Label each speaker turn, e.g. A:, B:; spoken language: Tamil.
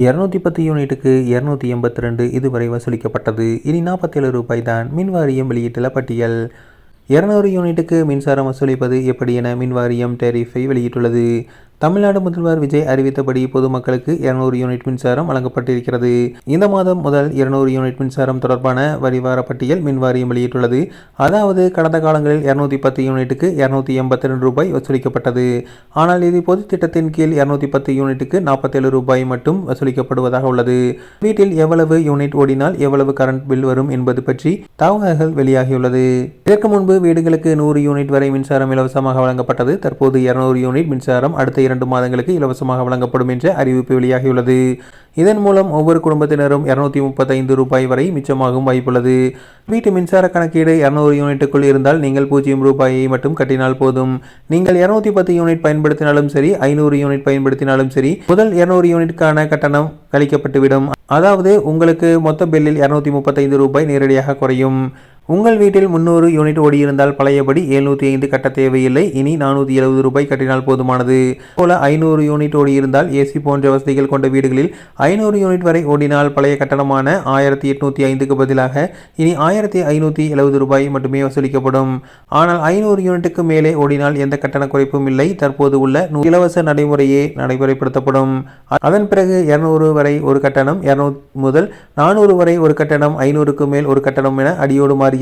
A: 210 யூனிட்டுக்கு 282 இதுவரை வசூலிக்கப்பட்டது. இனி 47 ரூபாய் தான் மின்வாரியம் வெளியிட்டுள்ள பட்டியல். 200 யூனிட்டுக்கு மின்சாரம் வசூலிப்பது எப்படி என மின்வாரியம் டேரிஃபை வெளியிட்டுள்ளது. தமிழ்நாடு முதல்வர் விஜய் அறிவித்தபடி பொதுமக்களுக்கு 200 யூனிட் மின்சாரம் வழங்கப்பட்டிருக்கிறது. இந்த மாதம் முதல் 200 யூனிட் மின்சாரம் தொடர்பான வரிவார பட்டியல் மின்வாரியம் வெளியிட்டுள்ளது. அதாவது கடந்த காலங்களில் 210 யூனிட்டுக்கு 282 ரூபாய் வசூலிக்கப்பட்டது. ஆனால் இது பொது திட்டத்தின் கீழ் 210 யூனிட்டுக்கு 47 ரூபாய் மட்டும் வசூலிக்கப்படுவதாக உள்ளது. வீட்டில் எவ்வளவு யூனிட் ஓடினால் எவ்வளவு கரண்ட் பில் வரும் என்பது பற்றி தகவல்கள் வெளியாகியுள்ளது. இதற்கு முன்பு வீடுகளுக்கு 100 யூனிட் வரை மின்சாரம் இலவசமாக வழங்கப்பட்டது. தற்போது 200 யூனிட் மின்சாரம் அடுத்த 2 மாதங்களுக்கு இலவசமாக வழங்கப்படும் என்ற அறிவிப்பு வெளியாகியுள்ளது. இதன் மூலம் ஒவ்வொரு குடும்பத்தினரும் 235 ரூபாய் வரை மிச்சமாகும் வாய்ப்புள்ளது. வீட்டு மின்சார கணக்கீடு 200 யூனிட்டுக்குள் இருந்தால் நீங்கள் 0 ரூபாயை மட்டும் கட்டினால் போதும். நீங்கள் 210 யூனிட் பயன்படுத்தினாலும் சரி, 500 யூனிட் பயன்படுத்தினாலும் சரி, முதல் 200 யூனிட்டுக்கான கட்டணம் கழிக்கப்பட்டுவிடும். அதாவது உங்களுக்கு மொத்த பில்லில் 235 ரூபாய் நேரடியாக குறையும். உங்கள் வீட்டில் 300 யூனிட் ஓடியிருந்தால் பழையபடி 705 கட்ட தேவையில்லை. இனி 470 ரூபாய் கட்டினால் போதுமானது. போல 500 யூனிட் ஓடியிருந்தால் ஏசி போன்ற வசதிகள் கொண்ட வீடுகளில் 500 யூனிட் வரை ஓடினால் பழைய கட்டணமான 1805க்கு பதிலாக இனி 1570 ரூபாய் மட்டுமே வசூலிக்கப்படும். ஆனால் 500 யூனிட்டுக்கு மேலே ஓடினால் எந்த கட்டண குறைப்பும் இல்லை. தற்போது உள்ள இலவச நடைமுறையே நடைமுறைப்படுத்தப்படும். அதன் பிறகு 200 வரை ஒரு கட்டணம், 200 முதல் 400 வரை ஒரு கட்டணம், 500க்கு மேல் ஒரு கட்டணம் என அடியோடு மாறுகிறது.